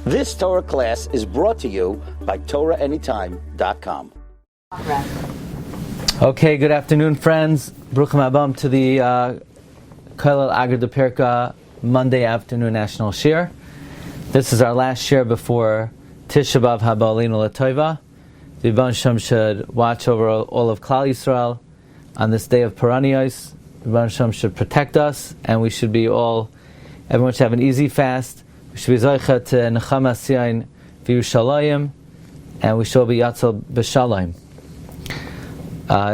This Torah class is brought to you by TorahAnytime.com. Okay, good afternoon, friends. Bruchim Abam to the Kollel Agad Perka Monday afternoon National Shiur. This is our last shiur before Tish B'Av Habalinu L'Tova. The Rebbeinu Shem should watch over all of Klal Yisrael on this day of Peranios. The Rebbeinu Shem should protect us, and we should be everyone should have an easy fast. We should be Zoichet to Nechama Siyain V'Yushalayim, and we shall be Yatzel B'Shalayim.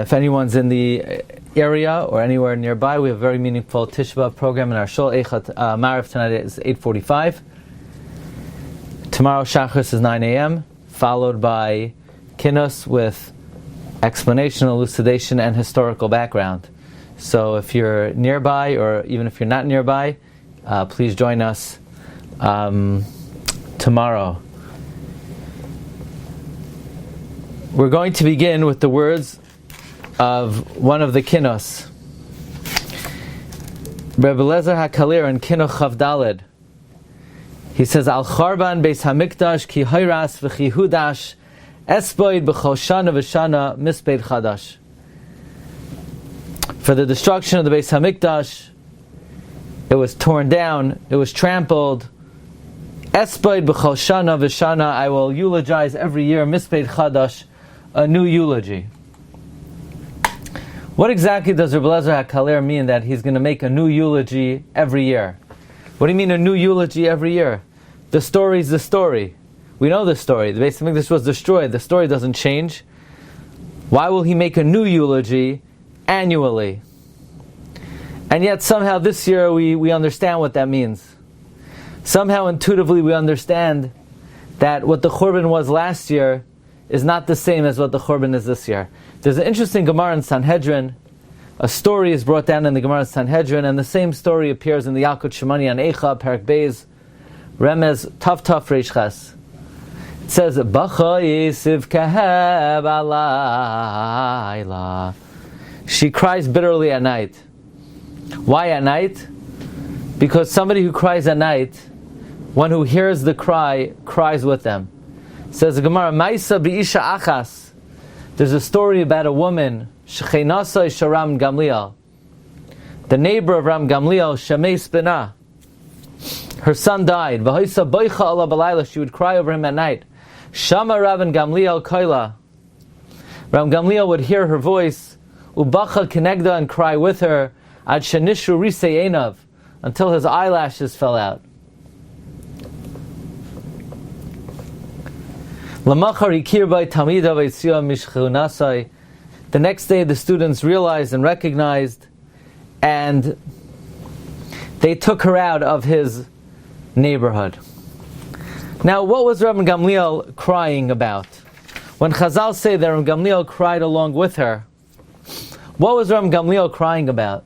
If anyone's in the area or anywhere nearby, we have a very meaningful Tish B'Av program in our Shul. Ma'ariv tonight is 8:45. Tomorrow Shachris is 9 a.m., followed by Kinnos with explanation, elucidation, and historical background. So if you're nearby, or even if you're not nearby, please join us tomorrow. We're going to begin with the words of one of the Kinnos. Rabbi Lezer HaKalir in Kinno Chav Daled. He says, Al Churban Beis Hamikdash ki hoiras v'chi hudash esboid b'chol shana v'shana misbeid chadash. For the destruction of the Beis Hamikdash, it was torn down, it was trampled. Esboid b'chol shana v'shana, I will eulogize every year, misbeid chadash, a new eulogy. What exactly does Rabbi Lezer HaKalir mean that he's going to make a new eulogy every year? What do you mean a new eulogy every year? The story's the story. We know the story. The Beis Hamikdash was destroyed. The story doesn't change. Why will he make a new eulogy annually? And yet somehow this year we understand what that means. Somehow intuitively we understand that what the Corbin was last year is not the same as what the Corbin is this year. There's an interesting Gemara in Sanhedrin. A story is brought down in the Gemara in Sanhedrin, and the same story appears in the Yalkut Shemani on Eicha, Perek Beis, Remez, Tav Reish Ches. It says, Bacha Yisiv Kaheb Alayla. She cries bitterly at night. Why at night? Because somebody who cries at night, one who hears the cry, cries with them. It says the Gemara, Maisa B'isha Achas. There's a story about a woman, Shechenasai Sharam Gamliel, the neighbor of Ram Gamliel, Shemei Spina. Her son died. V'hoisa boicha ala balayla. She would cry over him at night. Shama Rabban Gamliel koila. Ram Gamliel would hear her voice, ubacha kenegda, and cry with her, ad shenishu risei einav, until his eyelashes fell out. Lamachar ikir by tamida v'yitzia mishchunasai. The next day the students realized and recognized, and they took her out of his neighborhood. Now, what was Rabbi Gamliel crying about? When Chazal say that Rabbi Gamliel cried along with her, what was Rabbi Gamliel crying about?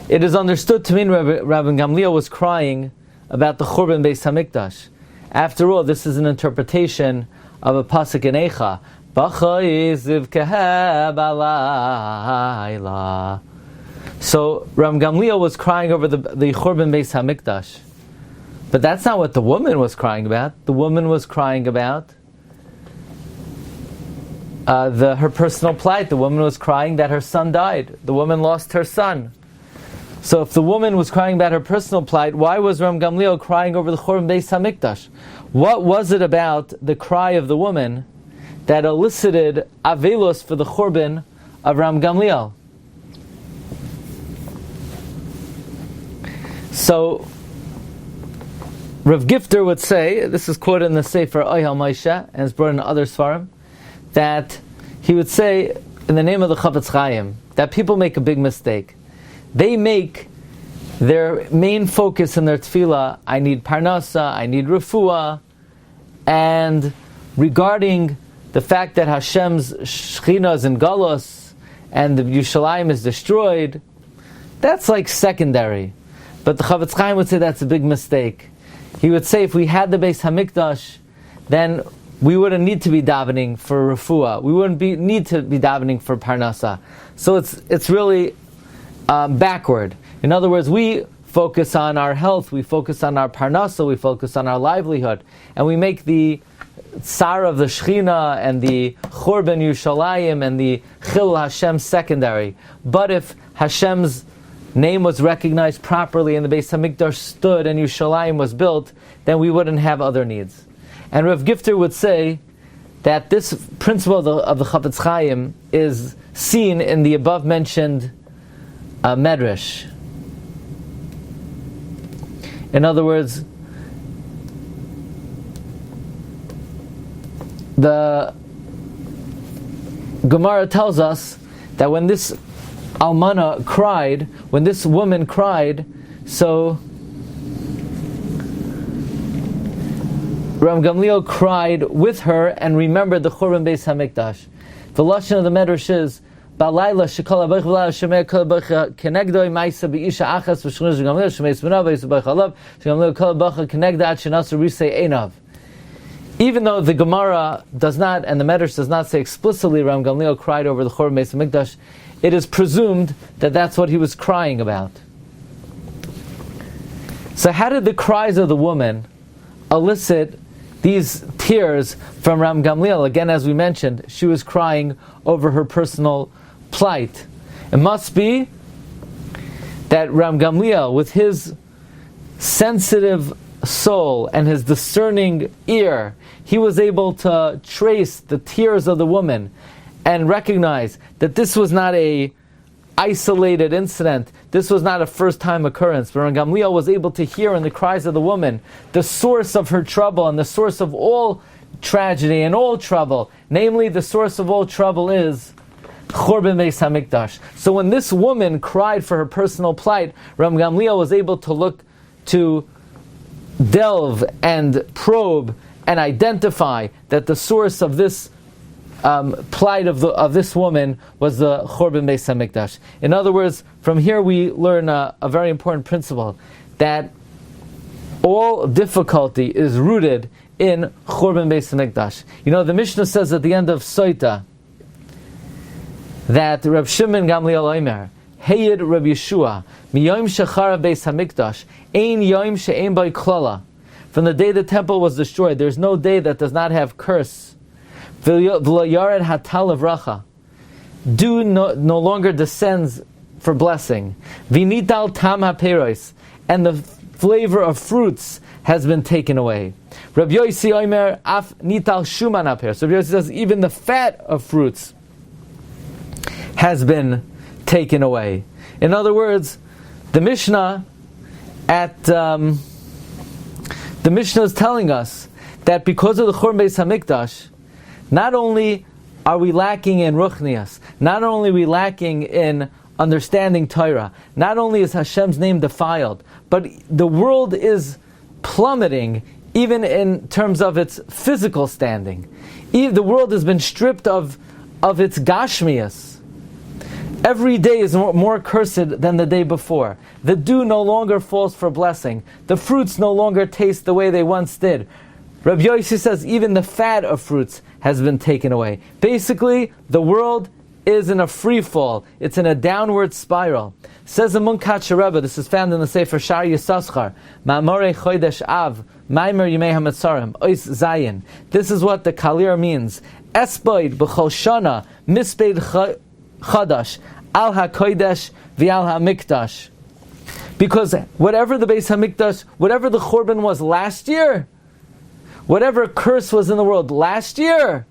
It is understood to mean Rabbi Gamliel was crying about the Churban Beis Hamikdash. After all, this is an interpretation of a pasuk in Eicha. Bacha Yisiv Kaheb Alayla. So Ram Gamliel was crying over the Churban Beis Hamikdash. But that's not what the woman was crying about. The woman was crying about her personal plight. The woman was crying that her son died. The woman lost her son. So if the woman was crying about her personal plight, why was Ram Gamliel crying over the Churban Beis Hamikdash? What was it about the cry of the woman that elicited avelos for the Corbin of Ram Gamliel? So Rav Gifter would say, this is quoted in the Sefer Oyhel Moshe, and it's brought in other Svarim, that he would say, in the name of the Chafetz Chaim, that people make a big mistake. They make their main focus in their tefillah, I need parnasa, I need refuah, and regarding the fact that Hashem's Shechina is in Galus and the Yerushalayim is destroyed, that's like secondary. But the Chafetz Chaim would say that's a big mistake. He would say if we had the Beis Hamikdash, then we wouldn't need to be davening for refuah. We wouldn't need to be davening for parnasa. So it's really backward. In other words, we focus on our health, we focus on our parnasa, we focus on our livelihood, and we make the tsar of the Shechina and the Churban Yerushalayim and the Chil Hashem secondary. But if Hashem's name was recognized properly and the Beis Hamikdash stood and Yerushalayim was built, then we wouldn't have other needs. And Rav Gifter would say that this principle of the Chafetz Chaim is seen in the above mentioned Medrash. In other words, the Gemara tells us that when this Almana cried, when this woman cried, so Ram Gamliel cried with her and remembered the Churban Beis Hamikdash. The lashon of the Medrash is Balayla shekol abach v'la shemei kol abach kenegdoi ma'isa b'isha achas v'shchunus Gamliel shemei sminav v'yisa b'ach alav Gamliel kol abach kenegda at shenasu risei einav. Even though the Gemara does not, and the Medrash does not say explicitly Ram Gamliel cried over the Churban Beis Hamikdash, it is presumed that that's what he was crying about. So how did the cries of the woman elicit these tears from Ram Gamliel? Again, as we mentioned, she was crying over her personal plight. It must be that Ram Gamliel, with his sensitive soul and his discerning ear, he was able to trace the tears of the woman and recognize that this was not a isolated incident. This was not a first-time occurrence. But Ram Gamliel was able to hear in the cries of the woman the source of her trouble and the source of all tragedy and all trouble. Namely, the source of all trouble is Churban Beis Hamikdash. So when this woman cried for her personal plight, Ram Gamliel was able to look to delve and probe and identify that the source of this plight of this woman was the Churban Beis Hamikdash. In other words, from here we learn a very important principle, that all difficulty is rooted in Churban Beis Hamikdash. You know, the Mishnah says at the end of Soita that Reb Shimon Gamliel Omer, Heyed Reb Yeshua, Miyom Shechara Beis Hamikdash, Ein Yom She'ein Boi Klala. From the day the temple was destroyed, there's no day that does not have curse. V'lo yared hatal avracha. Dew no longer descends for blessing. V'nital tam haperos. And the flavor of fruits has been taken away. Rabbi Yossi Omer af nital shuman haper. So Rabbi Yossi says even the fat of fruits has been taken away. In other words, the Mishnah is telling us that because of the Churban Beis Hamikdash, not only are we lacking in ruchnias, not only are we lacking in understanding Torah, not only is Hashem's name defiled, but the world is plummeting even in terms of its physical standing. The world has been stripped of its gashmias. Every day is more cursed than the day before. The dew no longer falls for blessing. The fruits no longer taste the way they once did. Rabbi Yossi says even the fat of fruits has been taken away. Basically, the world is in a free fall. It's in a downward spiral. Says the Munkach Rebbe, this is found in the Sefer Shar Yisaschar, Ma'amorei Chodesh Av, Maimer Yimei HaMetzarim, Ois Zayin. This is what the Kalir means. Esboid b'chol shana, mispeid chadash, al ha-kodesh v'al ha-mikdash. Because whatever the Beis HaMikdash, whatever the Corbin was last year, whatever curse was in the world last year,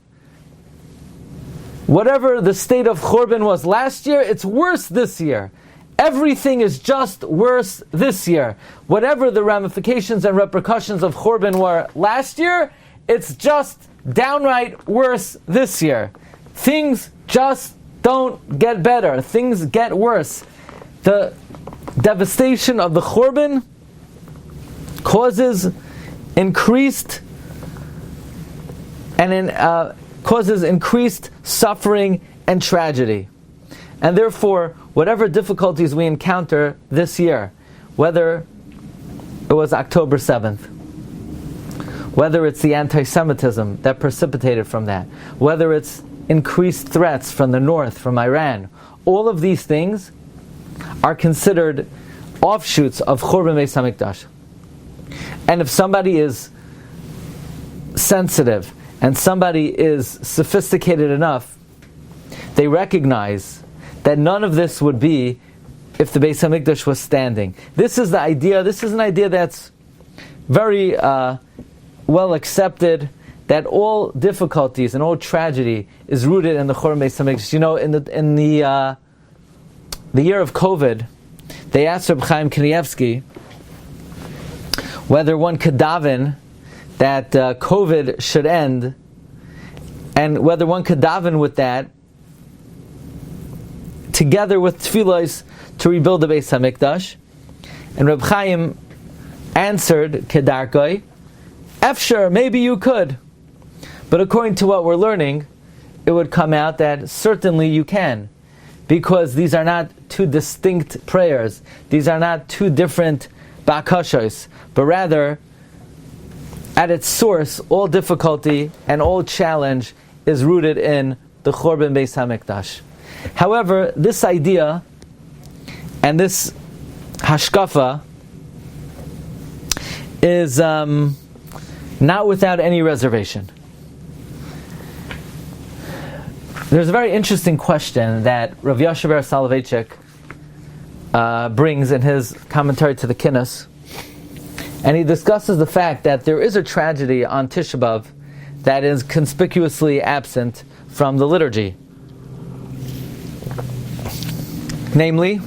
whatever the state of Corbin was last year, it's worse this year. Everything is just worse this year. Whatever the ramifications and repercussions of Corbin were last year, it's just downright worse this year. Things just don't get better. Things get worse. The devastation of the Corbin causes increased suffering and tragedy. And therefore, whatever difficulties we encounter this year, whether it was October 7th, whether it's the anti-Semitism that precipitated from that, whether it's increased threats from the north, from Iran, all of these things are considered offshoots of Churban Beis HaMikdash. And if somebody is sensitive and somebody is sophisticated enough, they recognize that none of this would be if the Beis HaMikdash was standing. This is the idea. This is an idea that's very well accepted, that all difficulties and all tragedy is rooted in the Churban Beis HaMikdash. You know, in the year of COVID, they asked Reb Chaim Kanievsky whether one could daven that COVID should end, and whether one could daven with that together with tefillos to rebuild the Beis HaMikdash. And Reb Chaim answered, Kedarkoi, Efshar, maybe you could. But according to what we're learning, it would come out that certainly you can, because these are not two distinct prayers. These are not two different bakashos, but rather, at its source, all difficulty and all challenge is rooted in the Churban Beis HaMikdash. However, this idea and this hashkafa is not without any reservation. There's a very interesting question that Rav Yashav Soloveitchik brings in his commentary to the Kinnos, and he discusses the fact that there is a tragedy on Tish B'Av that is conspicuously absent from the liturgy. Namely,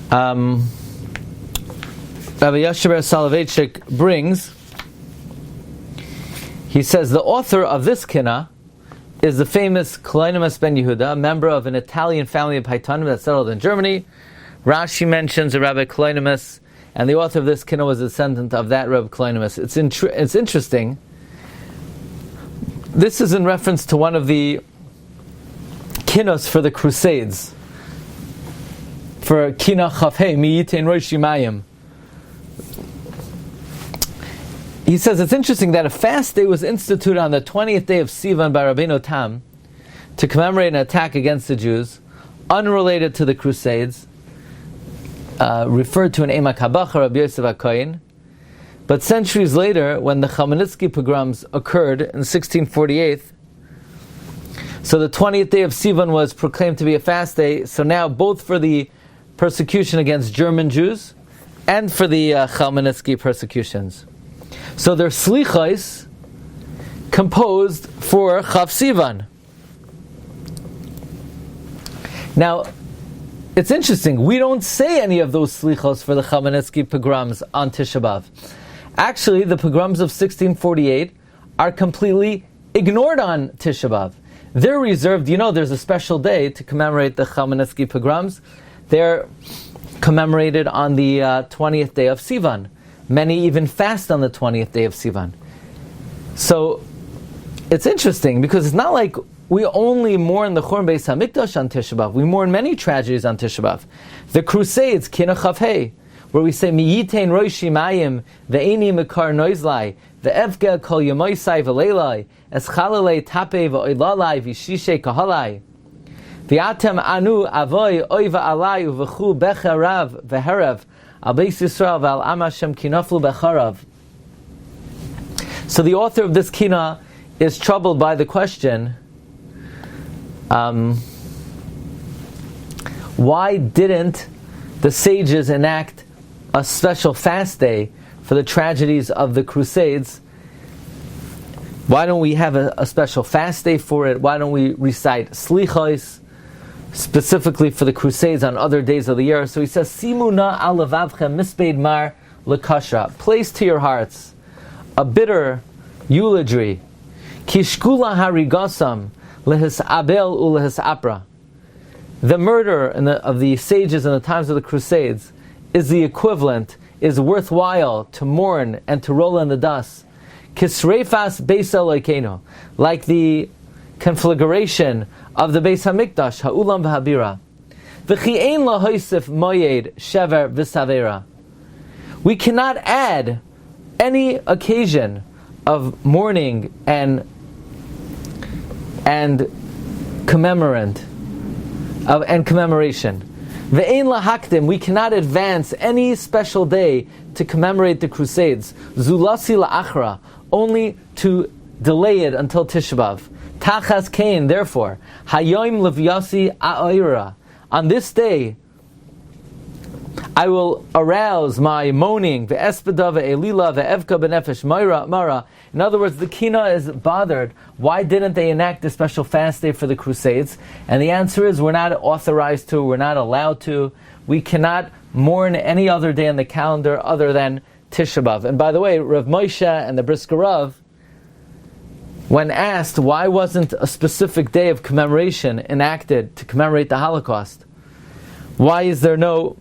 Rabbi Yashav Soloveitchik brings, he says, the author of this kinna is the famous Kalonimus ben Yehuda, a member of an Italian family of Paitonim that settled in Germany. Rashi mentions a Rabbi Kalonimus, and the author of this kinna was a descendant of that Rabbi Kalonimus. It's interesting. This is in reference to one of the kinnos for the Crusades, for Kina Chafhei Miyitain Rosh Yimayim. He says it's interesting that a fast day was instituted on the 20th day of Sivan by Rabbeinu Tam to commemorate an attack against the Jews, unrelated to the Crusades, referred to in Emak HaBachar, Rabbi Yosef HaKohen. But centuries later, when the Chmielnicki pogroms occurred in 1648, so the 20th day of Sivan was proclaimed to be a fast day, so now both for the persecution against German Jews and for the Chmielnicki persecutions. So they're slichos composed for Chav Sivan. Now, it's interesting, we don't say any of those slichos for the Chmielnicki pogroms on Tisha B'Av. Actually, the pogroms of 1648 are completely ignored on Tisha B'Av. They're reserved, there's a special day to commemorate the Chmielnicki pogroms. They're commemorated on the 20th day of Sivan. Many even fast on the 20th day of Sivan. So, it's interesting, because it's not like we only mourn the Churban Beis HaMikdash on Tisha B'Av. We mourn many tragedies on Tisha B'Av. The Crusades, Kina Chavhei, where we say, Miyitain Rosh Yimayim, Ve'eni Mekar Noizlai, Ve'evge Kol Yemoisai V'leilai, Eschalelei Tape V'oilalai V'shishei Kahalai, V'atem Anu Avoy Oiva Alai U'v'chu Becharav V'herev, Al Beis Yisrael V'al Am Hashem Kinaflu Becharav. So the author of this kina is troubled by the question, why didn't the sages enact a special fast day for the tragedies of the Crusades? Why don't we have a special fast day for it? Why don't we recite slichos specifically for the Crusades on other days of the year? So he says, Simuna al levavchem misbeid mar lekasha. Place to your hearts a bitter eulogy. Kishkula harigasam lehis abel ulehis apra. The murder of the sages in the times of the Crusades is the equivalent, is worthwhile to mourn and to roll in the dust. Kisreifas Beis Elokeinu, like the conflagration of the Beis HaMikdash, Ha'ulam v'Habira. V'chi ein lahoisif moyed shever v'savera. We cannot add any occasion of mourning and commemorant and commemoration. Ve'ein lahakdim, we cannot advance any special day to commemorate the Crusades. Zulasi la'achra, only to delay it until Tish B'Av. Tachas Kain, therefore, Hayoim levyasi a'ira. On this day, I will arouse my mourning, ve'espeda ve'elila ve'evka benefesh mara. In other words, the Kina is bothered. Why didn't they enact a special fast day for the Crusades? And the answer is, we're not authorized to, we're not allowed to. We cannot mourn any other day on the calendar other than Tisha B'Av. And by the way, Rav Moshe and the Brisker Rav, when asked why wasn't a specific day of commemoration enacted to commemorate the Holocaust, why is there no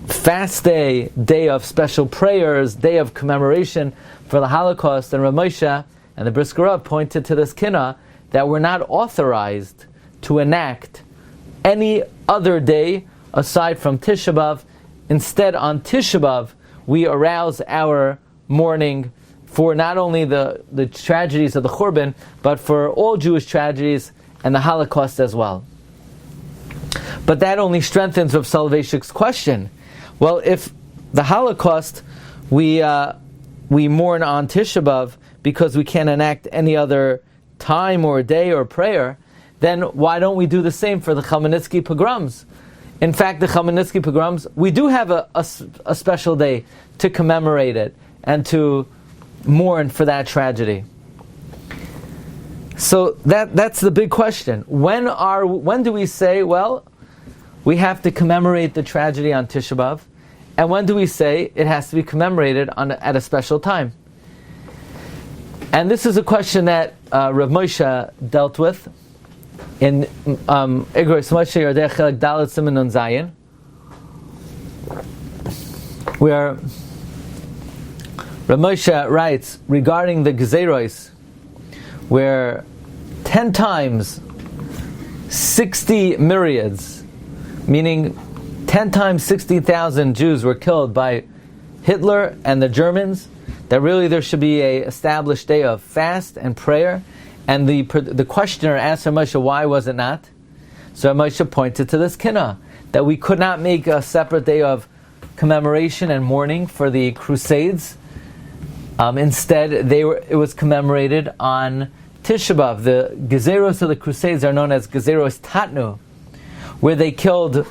fast day, day of special prayers, day of commemoration for the Holocaust, and Rav Moshe and the Brisker Rav pointed to this kina that we're not authorized to enact any other day aside from Tisha B'Av. Instead, on Tisha B'Av, we arouse our mourning for not only the tragedies of the Corbin, but for all Jewish tragedies and the Holocaust as well. But that only strengthens Rav Soloveitchik's question. Well, if the Holocaust we mourn on Tisha B'Av because we can't enact any other time or day or prayer, then why don't we do the same for the Chmielnicki pogroms? In fact, the Chmielnicki pogroms, we do have a special day to commemorate it and to mourn for that tragedy. So that's the big question. When do we say, well, we have to commemorate the tragedy on Tisha B'Av, and when do we say it has to be commemorated at a special time? And this is a question that Rav Moshe dealt with in Igros Moshe Yordei Chelek Dalet Siman Nun Zayin, where Rav Moshe writes regarding the Gezeros, where 10 times 60 myriads, meaning 10 times 60,000 Jews were killed by Hitler and the Germans, that really there should be a established day of fast and prayer. And the questioner asked Rav Moshe, why was it not? So Rav Moshe pointed to this kina, that we could not make a separate day of commemoration and mourning for the Crusades. Instead, it was commemorated on Tisha B'Av. The Gezeros of the Crusades are known as Gezeros Tatnu, where they killed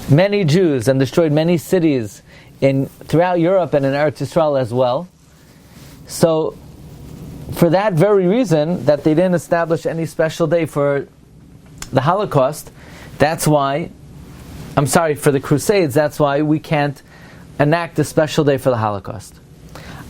many Jews and destroyed many cities throughout Europe and in Eretz Yisrael as well. So, for that very reason, that they didn't establish any special day for the Holocaust, for the Crusades, that's why we can't enact a special day for the Holocaust.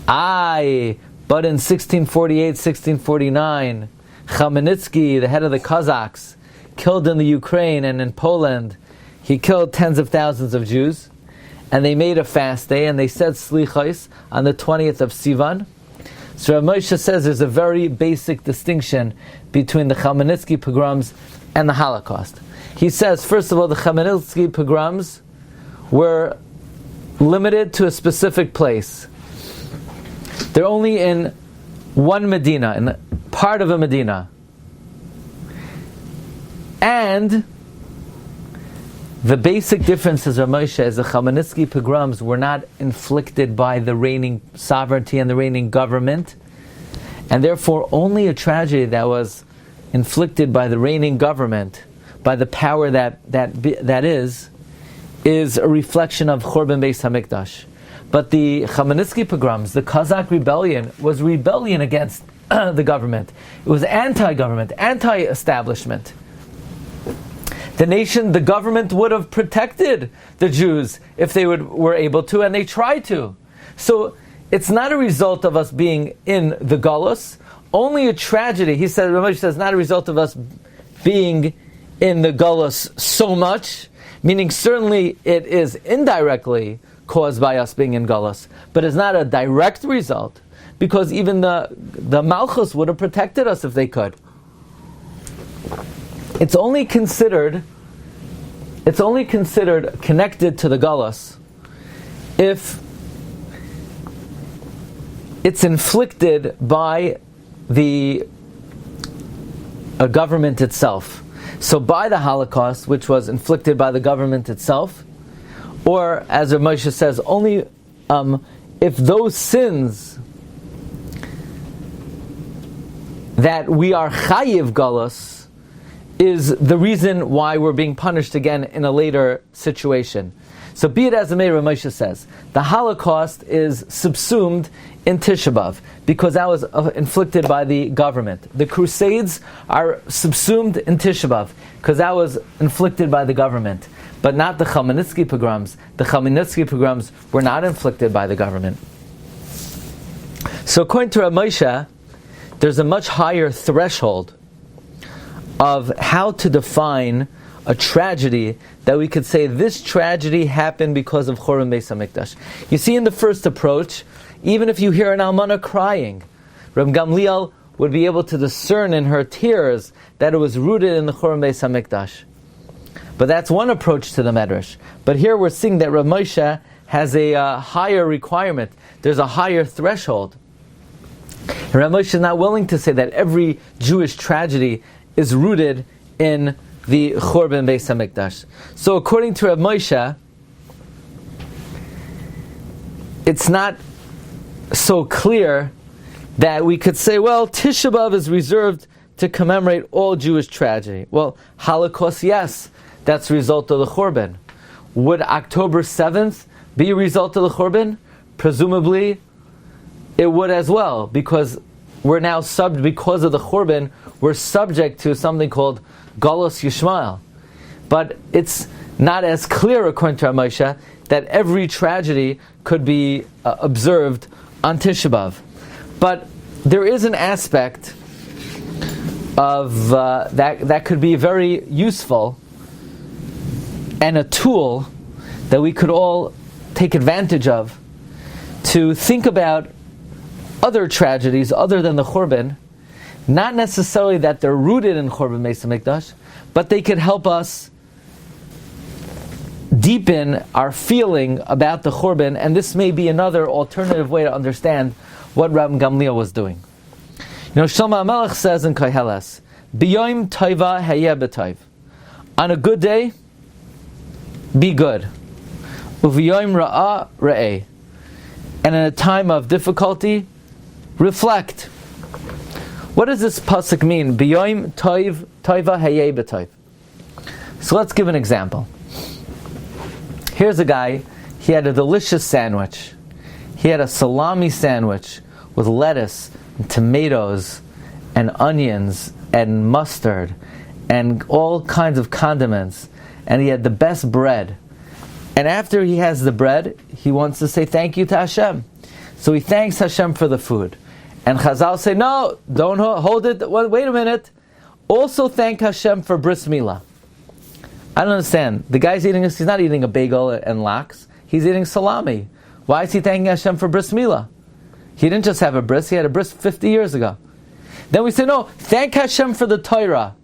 But in 1648, 1649, Chmielnicki, the head of the Cossacks, killed in the Ukraine and in Poland, he killed tens of thousands of Jews, and they made a fast day, and they said Slichos on the 20th of Sivan. So Rav Moshe says there's a very basic distinction between the Chmielnicki pogroms and the Holocaust. He says, first of all, the Chmielnicki pogroms were limited to a specific place. They're only in one Medina, in part of a Medina. And the basic difference, as Rav Moshe, is the Chmielnicki pogroms were not inflicted by the reigning sovereignty and the reigning government, and therefore only a tragedy that was inflicted by the reigning government, by the power that is a reflection of Churban Beis Hamikdash. But the Chmielnicki pogroms, the Cossack rebellion, was rebellion against the government. It was anti-government, anti-establishment. The government would have protected the Jews if they were able to, and they tried to. So it's not a result of us being in the Galus, only a tragedy. He said, Rav Moshe says, not a result of us being in the Galus so much, meaning certainly it is indirectly caused by us being in Galus, but it's not a direct result, because even the Malchus would have protected us if they could. It's only considered connected to the Galus if it's inflicted by a government itself. So by the Holocaust, which was inflicted by the government itself, or as Rabbi Moshe says, only if those sins that we are chayiv galus is the reason why we're being punished again in a later situation. So be it as the Meir Moshe says, the Holocaust is subsumed in Tish B'Av because that was inflicted by the government. The Crusades are subsumed in Tish B'Av because that was inflicted by the government, but not the Chmielnicki pogroms. The Chmielnicki pogroms were not inflicted by the government. So according to Rabbi Moshe, there's a much higher threshold of how to define a tragedy that we could say this tragedy happened because of Churban Beis HaMikdash. You see, in the first approach, even if you hear an almana crying, Rabbi Gamliel would be able to discern in her tears that it was rooted in the Churban Beis HaMikdash. But that's one approach to the Medrash. But here we're seeing that Rabbi Moshe has a higher requirement. There's a higher threshold. And Rabbi Moshe is not willing to say that every Jewish tragedy is rooted in the Churban Beis HaMikdash. So according to Rabbi Moshe, it's not so clear that we could say, well, Tisha B'Av is reserved to commemorate all Jewish tragedy. Well, Holocaust, yes, that's a result of the Corbin. Would October 7th be a result of the Corbin? Presumably, it would as well, because we're now because of the Corbin, we're subject to something called Galus Yishmael. But it's not as clear, according to Rabbi Moshe, that every tragedy could be observed on Tisha B'Av. But there is an aspect of that could be very useful and a tool that we could all take advantage of to think about other tragedies other than the Corbin, not necessarily that they're rooted in Churban Beis HaMikdash, but they could help us deepen our feeling about the Corbin, and this may be another alternative way to understand what Rabbi Gamliel was doing. You know, Shlomo HaMelech says in Koheles, B'yoim taiva hayeh b'taiv. On a good day, be good. U'v'yoim ra'ah ra'eh. And in a time of difficulty, reflect. What does this pasuk mean? B'yoim taiva hayeh b'taiv. So let's give an example. Here's a guy, he had a delicious sandwich. He had a salami sandwich with lettuce and tomatoes and onions and mustard and all kinds of condiments. And he had the best bread. And after he has the bread, he wants to say thank you to Hashem. So he thanks Hashem for the food. And Chazal say, no, don't hold it, wait a minute. Also thank Hashem for bris milah. I don't understand. The guy's he's not eating a bagel and lox. He's eating salami. Why is he thanking Hashem for bris milah? He didn't just have a bris, he had a bris 50 years ago. Then we say, no, thank Hashem for the Torah.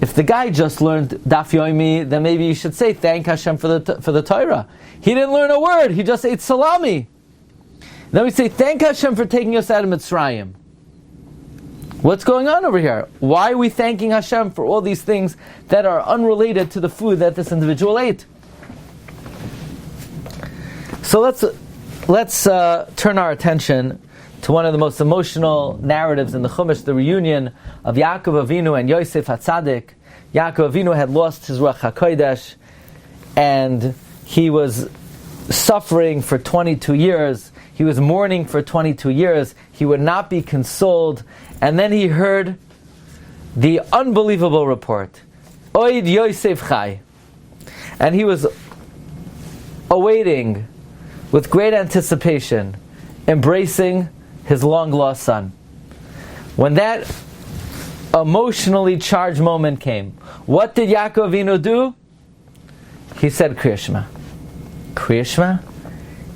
If the guy just learned Daf Yomi, then maybe you should say thank Hashem for the Torah. He didn't learn a word, he just ate salami. Then we say thank Hashem for taking us out of Mitzrayim. What's going on over here? Why are we thanking Hashem for all these things that are unrelated to the food that this individual ate? So let's turn our attention to one of the most emotional narratives in the Chumash, the reunion of Yaakov Avinu and Yosef HaTzadik. Yaakov Avinu had lost his Ruach HaKodesh, and he was suffering for 22 years. He was mourning for 22 years. He would not be consoled. And then he heard the unbelievable report. Oid Yosef Chai. And he was awaiting, with great anticipation, embracing his long-lost son. When that emotionally charged moment came, what did Yaakov Avinu do? He said Kriya Shema. Kriya Shema?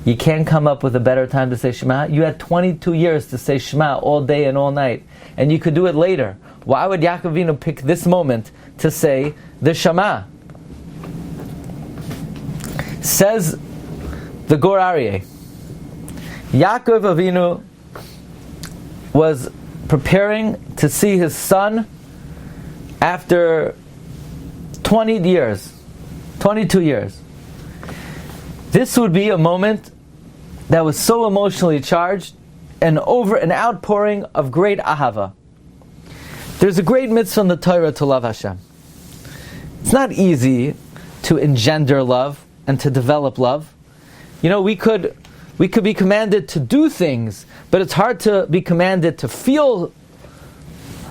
You can't come up with a better time to say Shema. You had 22 years to say Shema all day and all night, and you could do it later. Why would Yaakov Avinu pick this moment to say the Shema? Says the Gur Aryeh, Yaakov Avinu was preparing to see his son after 20 years, 22 years, this would be a moment that was so emotionally charged and an outpouring of great ahava. There's a great mitzvah in the Torah to love Hashem. It's not easy to engender love and to develop love. You know, we could be commanded to do things, but it's hard to be commanded to feel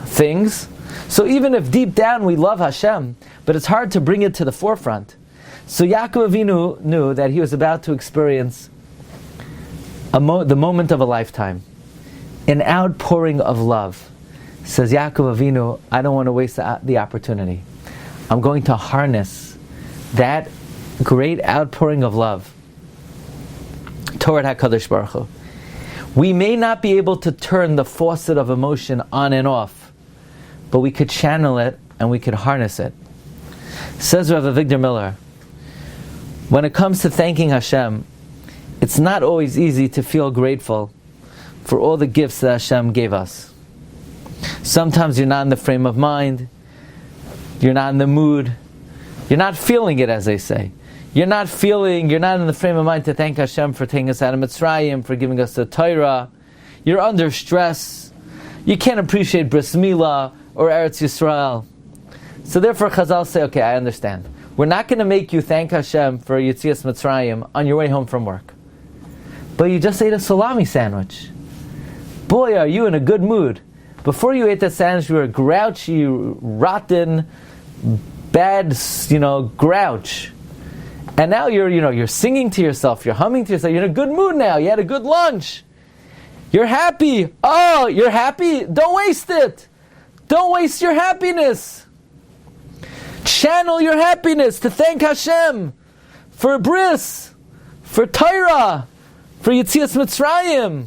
things. So even if deep down we love Hashem, but it's hard to bring it to the forefront. So Yaakov Avinu knew that he was about to experience the moment of a lifetime, an outpouring of love. Says Yaakov Avinu, I don't want to waste the opportunity. I'm going to harness that great outpouring of love toward HaKadosh Baruch Hu. We may not be able to turn the faucet of emotion on and off, but we could channel it and we could harness it. Says Rav Avigdor Miller, when it comes to thanking Hashem, it's not always easy to feel grateful for all the gifts that Hashem gave us. Sometimes you're not in the frame of mind, you're not in the mood, you're not feeling it, as they say. You're not in the frame of mind to thank Hashem for taking us out of Mitzrayim, for giving us the Torah. You're under stress. You can't appreciate Bris Milah or Eretz Yisrael. So therefore Chazal say, okay, I understand. We're not going to make you thank Hashem for Yetzias Mitzrayim on your way home from work. But you just ate a salami sandwich. Boy, are you in a good mood. Before you ate that sandwich, you were grouchy, rotten, bad, grouch. And now you're singing to yourself, you're humming to yourself, you're in a good mood now, you had a good lunch. You're happy. Oh, you're happy? Don't waste it. Don't waste your happiness. Channel your happiness to thank Hashem for Bris, for Torah, for Yetzias Mitzrayim,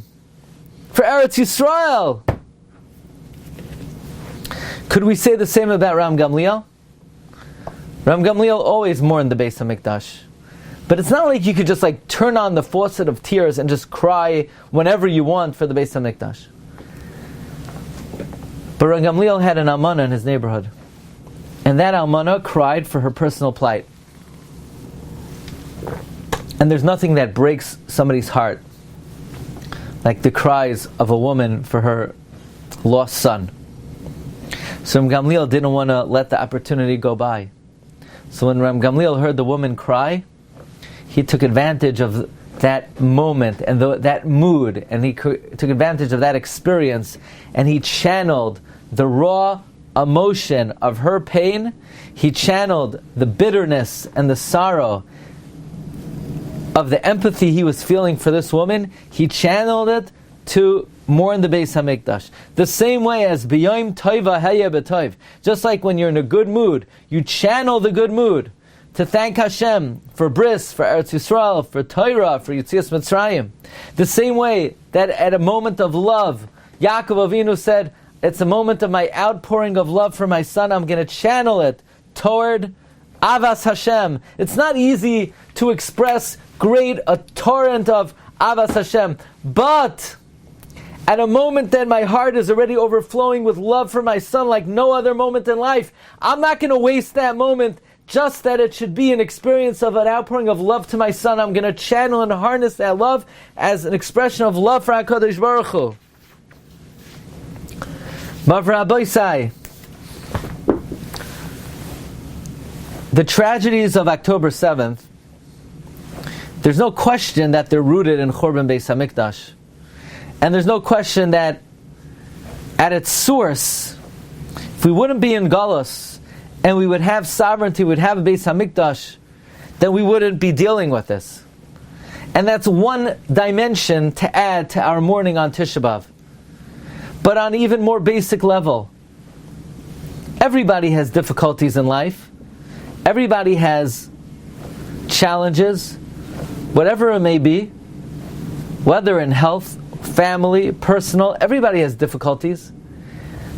for Eretz Yisrael. Could we say the same about Ram Gamliel? Ram Gamliel always mourned the Beis HaMikdash. But it's not like you could just turn on the faucet of tears and just cry whenever you want for the Beis HaMikdash. But Ram Gamliel had an almana in his neighborhood. And that almana cried for her personal plight. And there's nothing that breaks somebody's heart like the cries of a woman for her lost son. So Ram Gamliel didn't want to let the opportunity go by. So when Ram Gamliel heard the woman cry, he took advantage of that moment and that mood, and he took advantage of that experience, and he channeled the raw emotion of her pain. He channeled the bitterness and the sorrow of the empathy he was feeling for this woman. He channeled it to mourn the Beis HaMikdash. The same way as B'yom Toiva Heya B'Toiv. Just like when you're in a good mood, you channel the good mood to thank Hashem for Bris, for Eretz Yisrael, for Torah, for Yetzias Mitzrayim. The same way that at a moment of love, Yaakov Avinu said, it's a moment of my outpouring of love for my son, I'm going to channel it toward Avas Hashem. It's not easy to express a torrent of Avas Hashem, but at a moment that my heart is already overflowing with love for my son like no other moment in life, I'm not going to waste that moment just that it should be an experience of an outpouring of love to my son. I'm going to channel and harness that love as an expression of love for HaKadosh Baruch Hu. Mavra Aboisai. The tragedies of October 7th, there's no question that they're rooted in Churban Beis HaMikdash. And there's no question that at its source, if we wouldn't be in Galus, and we would have sovereignty, we'd have a Beis HaMikdash, then we wouldn't be dealing with this. And that's one dimension to add to our mourning on Tish B'Av. But on an even more basic level, everybody has difficulties in life. Everybody has challenges, whatever it may be, whether in health, family, personal, everybody has difficulties.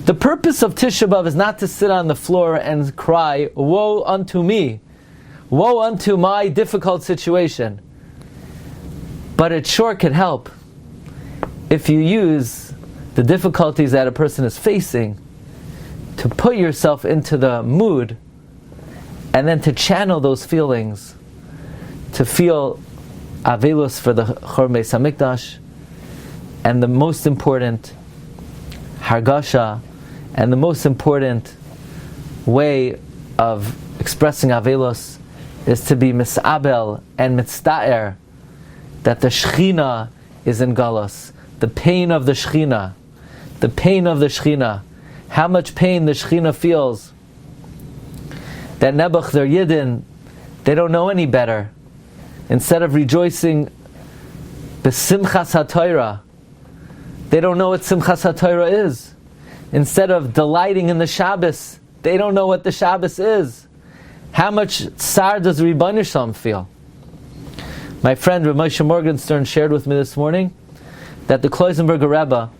The purpose of Tisha B'Av is not to sit on the floor and cry, woe unto me, woe unto my difficult situation. But it sure could help if you use the difficulties that a person is facing to put yourself into the mood and then to channel those feelings, to feel avelus for the Churban Beis Hamikdash, and the most important hargasha, and the most important way of expressing avelus is to be misabel and mitzta'er that the Shechina is in galus, the pain of the Shechina, the pain of the Shechina, how much pain the Shechina feels. That Nebuch, they're Yidden, they don't know any better. Instead of rejoicing b'simchas haTorah, they don't know what simchas haTorah is. Instead of delighting in the Shabbos, they don't know what the Shabbos is. How much tsar does the Rebbeinu Shalom feel? My friend Rabbi Machon Maggid shared with me this morning that the Kloisenberger Rebbe,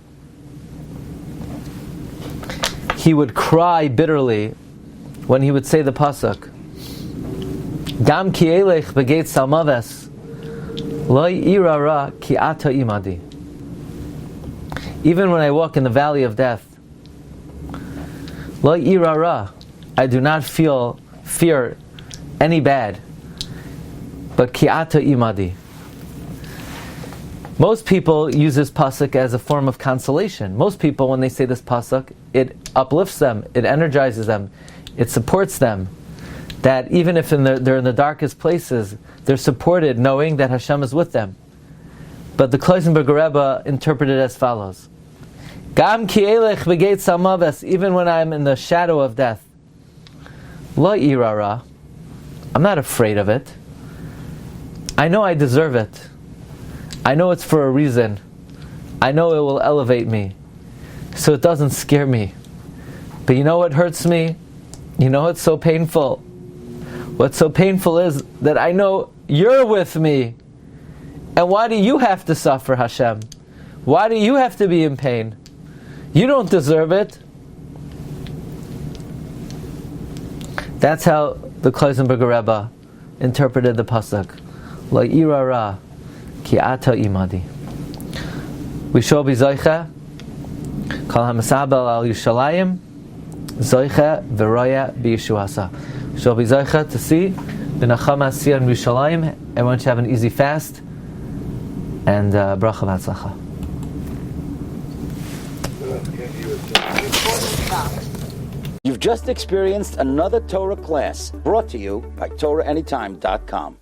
he would cry bitterly when he would say the pasuk, Gam ki elech begeit salmaves, lo ira ra ki ata imadi. Even when I walk in the valley of death, lo ira ra, I do not fear any bad, but ki ata imadi. Most people use this pasuk as a form of consolation. Most people, when they say this pasuk, it uplifts them, it energizes them, it supports them. That even if they're in the darkest places, they're supported knowing that Hashem is with them. But the Kloisenberger Rebbe interpreted it as follows: Gam ki elech begeit salmaves, even when I'm in the shadow of death, lo irara, I'm not afraid of it. I know I deserve it. I know it's for a reason. I know it will elevate me. So it doesn't scare me. But you know what hurts me? You know what's so painful? What's so painful is that I know you're with me. And why do you have to suffer, Hashem? Why do you have to be in pain? You don't deserve it. That's how the Kloisenberger Rebbe interpreted the pasuk. La ira ra ki ata imadi. We shall be zoicha kol hamasabel al Yushalayim zoicha v'roya b'Yeshuasa. We shall be zoicha to see the Nachama Asiyah in Yushalayim. Everyone should have an easy fast and bracha v'atzlacha. You've just experienced another Torah class brought to you by TorahAnytime.com.